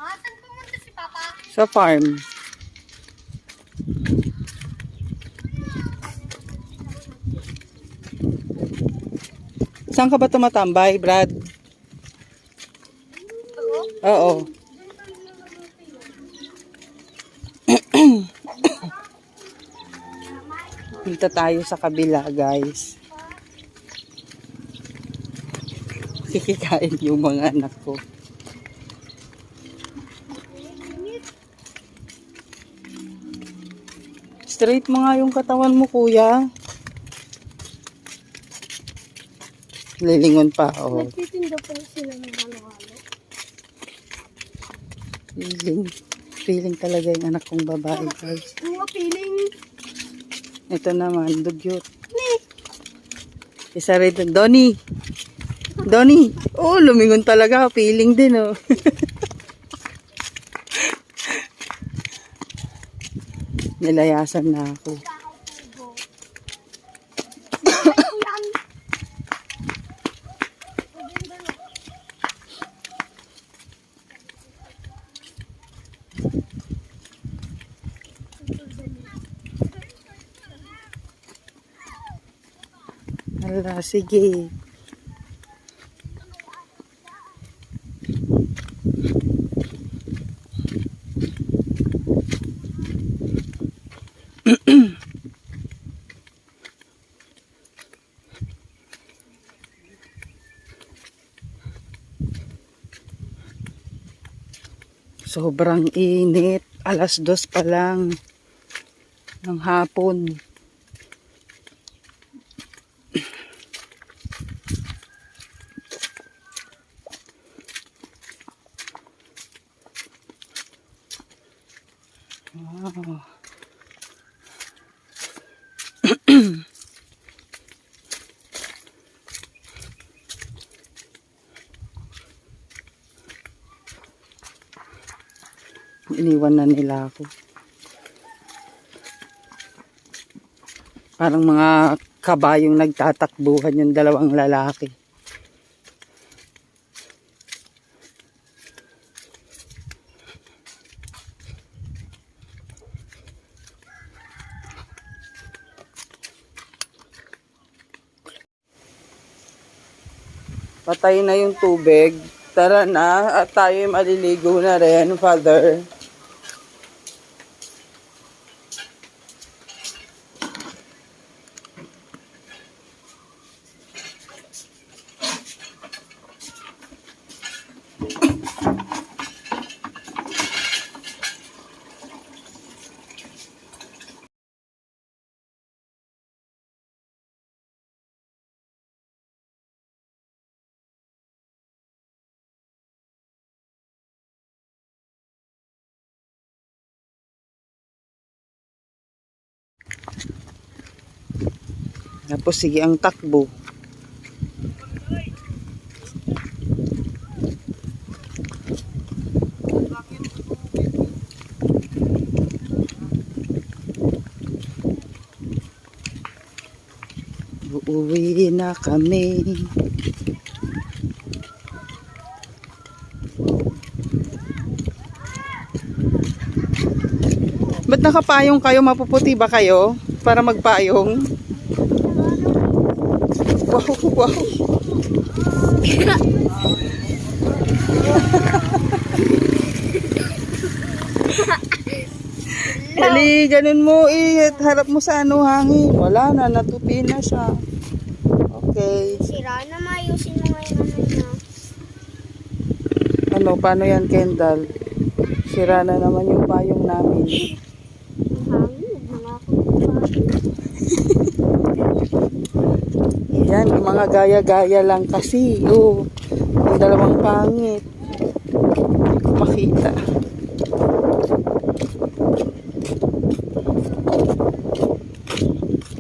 Saan pumunta si Papa? Sa farm. Saan ka ba tumatambay, Brad? Oo. Punta tayo sa kabila, guys. Kikikain yung mga anak ko. Straight mo nga yung katawan mo, kuya. Lilingon pa, oh. Nagtitinda pa sila ng halo-halo. Feeling talaga yung anak kong babae, guys. Mga feeling. Ito naman, dugyot. Isa rin, Donnie. Donnie. Oh, lumingon talaga. Feeling din, oh. Nilayasan na ako. Hala, sige. Sobrang init. 2:00 pa lang ng hapon. Wow. Iniwan na nila ako. Parang mga kabayong nagtatakbuhan yung dalawang lalaki. Patay na yung tubig. Tara na at tayo maliligo na rin, Father. Tapos sige ang takbo. Uuwi na kami. Ba't nakapayong kayo? Mapuputi ba kayo? Para magpayong? Wow, wow. Dali, ganun mo eh. Harap mo sa ano, hangin. Wala na, natupi na siya. Okay. Sira na, mayusin mo ngayon ano niya. Ano, paano yan, Kendall? Sira na naman yung payong namin. Hangin, mga Yan, yung mga gaya-gaya lang kasi. Oh, yung dalawang pangit. Hindi ko makita.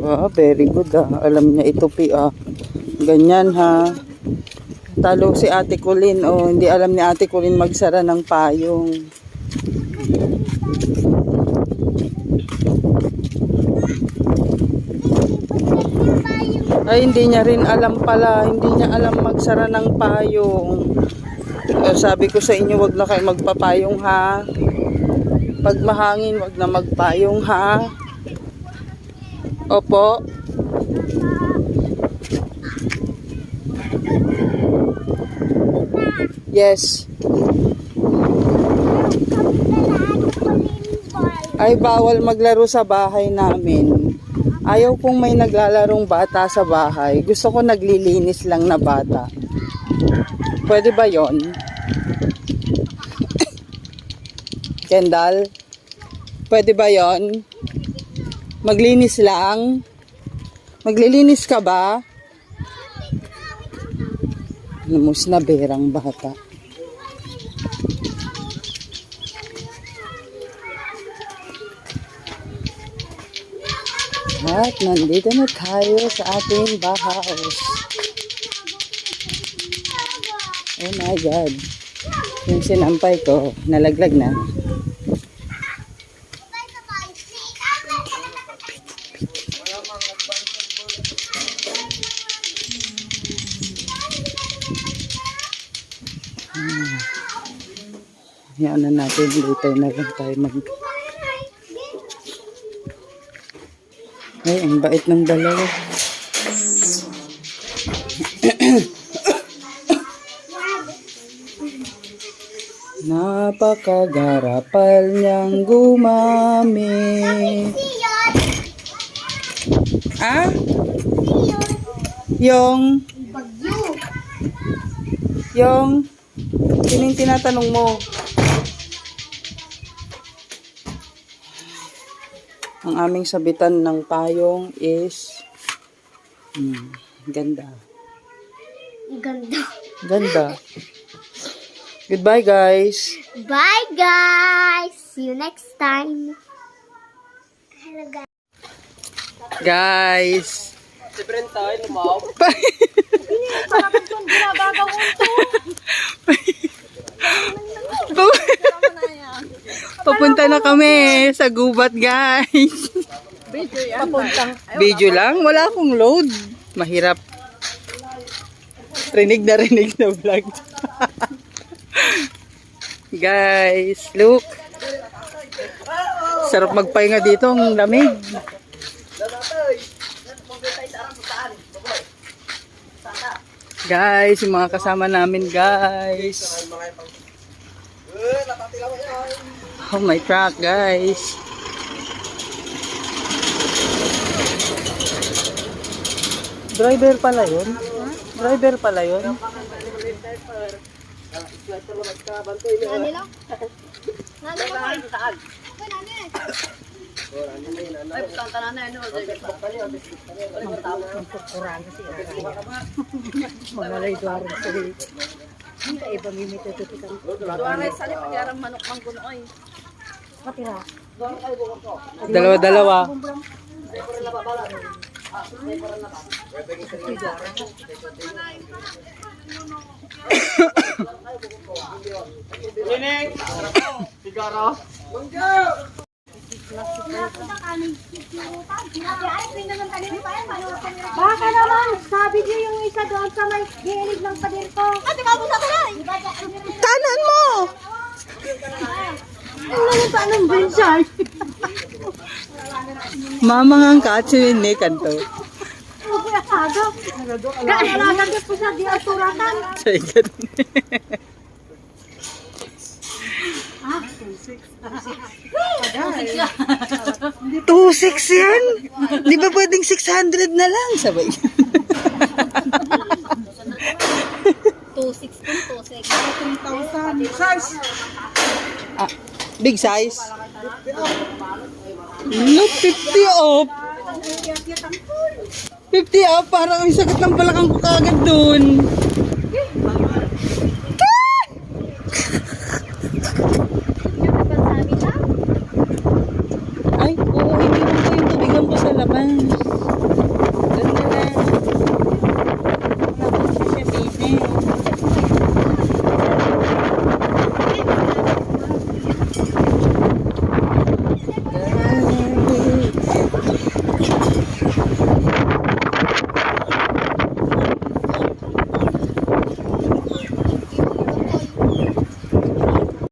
Wow, very good ah. Alam niya itupi ah. Ganyan ha. Talo si Ate Colleen. Oh, hindi alam ni Ate Colleen magsara ng payong. Ay, hindi niya rin alam pala. Hindi niya alam magsara ng payong. Sabi ko sa inyo, wag na kayo magpapayong ha. Pag mahangin, wag na magpayong ha. Opo. Yes. Ay, bawal maglaro sa bahay namin. Ayaw kong may naglalarong bata sa bahay. Gusto ko naglilinis lang na bata. Pwede ba yon? Kendall? Pwede ba yon? Maglinis lang? Maglilinis ka ba? Lumus na berang bata. At nandito na tayo sa ating bahaus. Oh my God. Yung sinampay ko, nalaglag na. Yan na natin, later na lang tayo mag... Ay, ang bait ng dalawa. Napakagarapal niyang gumamit. Ah? Yung? Yung? Sino yung tinatanong mo? Ang aming sabitan ng payong is ganda. Ganda. Ganda. Goodbye, guys. Bye, guys. See you next time. Hello, guys. Guys. Si Brenta ay lumaw. Papunta na kami sa gubat, guys. Video lang? Wala akong load. Mahirap. Rinig na vlog. Guys, look. Sarap magpahinga dito, ang lamig. Guys, yung mga kasama namin, guys. Oh, my truck, guys. Driver pala yun? Driver pala yun? Dalawa-dalawa. Sigaro. Baka naman, sabi niyo yung isa doon sa may gilid ng pader ko. Ate, mabot sa tuloy! Tanan mo! Ano naman pa anong bensay? Mamangang katsin ni kanto. Galagan po sa di aturatan. Say ganun. 2,600 yan? Di ba pwedeng 600 na lang? Sabay. 2,600. Ah, big size? No, 50 off. 50 off, parang ang sakit ng balakang ko kagad dun.